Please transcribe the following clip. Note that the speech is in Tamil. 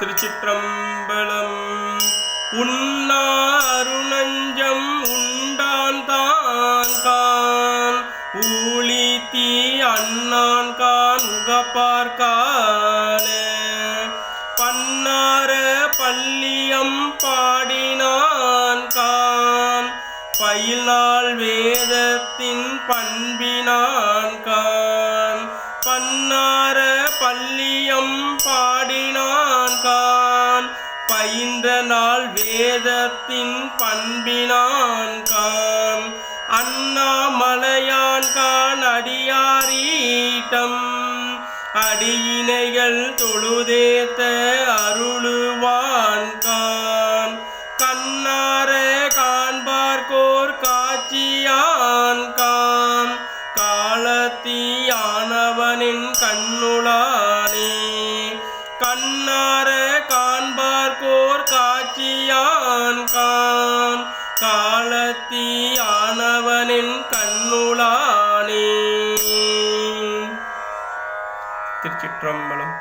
திருச்சிற்றம்பலம். உன்னாருணஞ்சம் உண்டான் தான் கான் ஊழித்தி அண்ணான் கான் உகப்பார்கானே பன்னார பள்ளியம் பாடினான் கான் பயில்நாள் வேதத்தின் பண்பினான் கான் பன்னார பள்ளியம் பாடினான் கான் பயின்ற நாள் வேதத்தின் பண்பினான் கான் அண்ணாமலையான் கான் அடியாரீட்டம் அடியினைகள் தொழுதேத்த அருளுவான் கான் கண்ணார காண்பார்கோர் காட்சியான் கான் காலத்தியானவனின் கண்ணுளானே கண்ணார காண்பார்கோர் காட்சியான் கான் காலத்தியானவனின் கண்ணுளானே. திருச்சிற்றம்பலம்.